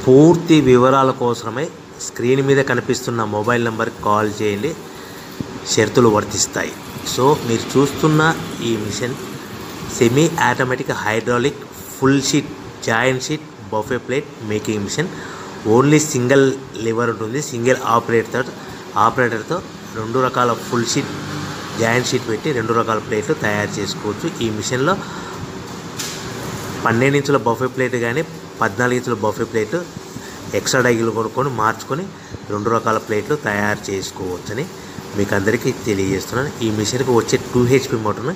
పూర్తి వివరాల కోసమై స్క్రీన్ మీద కనిపిస్తున్న మొబైల్ నెంబర్కి కాల్ చేయండి. షరతులు వర్తిస్తాయి. సో మీరు చూస్తున్న ఈ machine semi automatic hydraulic full sheet joint sheet buffet plate making machine. Only single lever ఉంటుంది. సింగిల్ ఆపరేటర్తో 2 రకాల ఫుల్ షీట్ జాయింట్ షీట్ పెట్టి 2 రకాల ప్లేట్లు తయారు చేసుకోవచ్చు. ఈ మిషన్లో 12 ఇంచుల బఫే ప్లేట్ కానీ 14 ఇంచుల బఫే ప్లేట్ ఎక్స్ట్రా డైలు కొనుక్కొని మార్చుకొని 2 రకాల ప్లేట్లు తయారు చేసుకోవచ్చని మీకు అందరికీ తెలియజేస్తున్నాను. ఈ మిషన్కి వచ్చే 2 HP మోటార్ను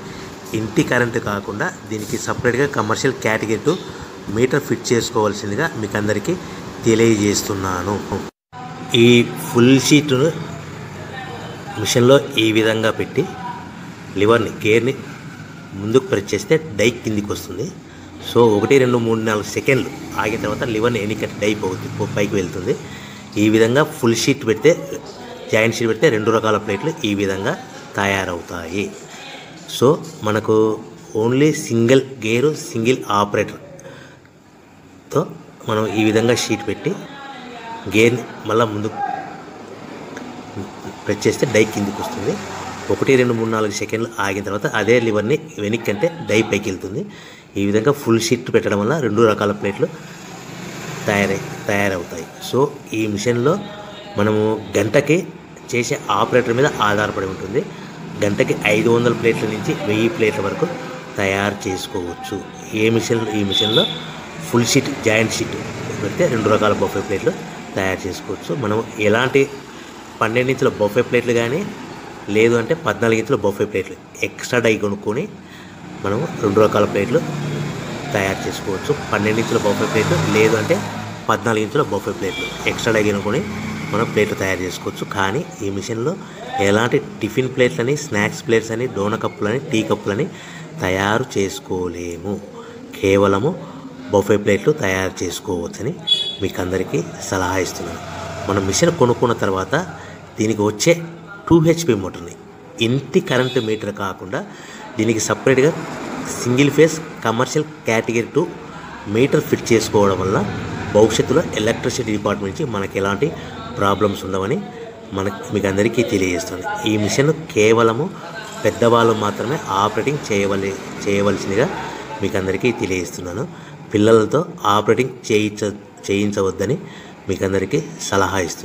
ఇంటి కరెంటు కాకుండా దీనికి సపరేట్గా కమర్షియల్ కేటగిరీ 2 మీటర్ ఫిట్ చేసుకోవాల్సిందిగా మీకు అందరికీ తెలియజేస్తున్నాను. ఈ ఫుల్ షీట్ను మిషన్లో ఈ విధంగా పెట్టి లివర్ని గేర్ని ముందుకు ప్రెస్ చేస్తే డై కిందికి వస్తుంది. సో 1 2 3 4 సెకండ్లు ఆగిన తర్వాత లివర్ని ఎన్నికట్టి డై పైకి వెళ్తుంది. ఈ విధంగా ఫుల్ షీట్ పెడితే జాయింట్ షీట్ పెడితే 2 రకాల ప్లేట్లు ఈ విధంగా తయారవుతాయి. సో మనకు ఓన్లీ సింగిల్ గేరు సింగిల్ ఆపరేటర్తో మనం ఈ విధంగా షీట్ పెట్టి గేర్ని మళ్ళీ ముందుకు ప్రెస్ చేస్తే డై కిందికి వస్తుంది. 1 2 3 4 సెకండ్లు ఆగిన తర్వాత అదే లివర్ని వెనక్కి అంటే డై పైకి వెళ్తుంది. ఈ విధంగా ఫుల్ షీట్ పెట్టడం వల్ల 2 రకాల ప్లేట్లు తయారవుతాయి. సో ఈ మిషన్లో మనము గంటకి చేసే ఆపరేటర్ మీద ఆధారపడి ఉంటుంది. గంటకి 500 ప్లేట్ల నుంచి 1000 ప్లేట్ల వరకు తయారు చేసుకోవచ్చు. ఈ మిషన్లో ఫుల్ షీట్ జాయింట్ షీట్ పెడితే 2 రకాల బఫే ప్లేట్లు తయారు చేసుకోవచ్చు. మనం ఎలాంటి 12 ఇంచుల బఫే ప్లేట్లు కానీ లేదు అంటే 14 ఇంచుల బఫే ప్లేట్లు ఎక్స్ట్రా డై కొనుక్కొని మనం 2 రకాల ప్లేట్లు తయారు చేసుకోవచ్చు. 12 ఇంచుల బఫే ప్లేట్లు లేదు అంటే 14 ఇంచుల బఫే ప్లేట్లు ఎక్స్ట్రా డై కొనుక్కొని మనం ప్లేట్లు తయారు చేసుకోవచ్చు. కానీ ఈ మిషన్లో ఎలాంటి టిఫిన్ ప్లేట్లని స్నాక్స్ ప్లేట్స్ అని డోనా కప్పులని టీ కప్పులని తయారు చేసుకోలేము. కేవలము బఫే ప్లేట్లు తయారు చేసుకోవచ్చని మీకు అందరికీ సలహా ఇస్తున్నాను. మనం మిషన్ కొనుక్కున్న తర్వాత దీనికి వచ్చే 2 HP మోటార్ని ఇంటి కరెంటు మీటర్ కాకుండా దీనికి సపరేట్గా single phase commercial category 2 metre fit చేసుకోవడం వల్ల భవిష్యత్తులో ఎలక్ట్రిసిటీ డిపార్ట్మెంట్ నుంచి మనకి ఎలాంటి ప్రాబ్లమ్స్ ఉండవని మీకు అందరికీ తెలియజేస్తుంది. ఈ మిషన్ కేవలము పెద్దవాళ్ళు మాత్రమే ఆపరేటింగ్ చేయవలసిందిగా మీకు అందరికీ తెలియజేస్తున్నాను. పిల్లలతో ఆపరేటింగ్ చేయించవద్దని మీకు అందరికీ సలహా ఇస్తున్నాను.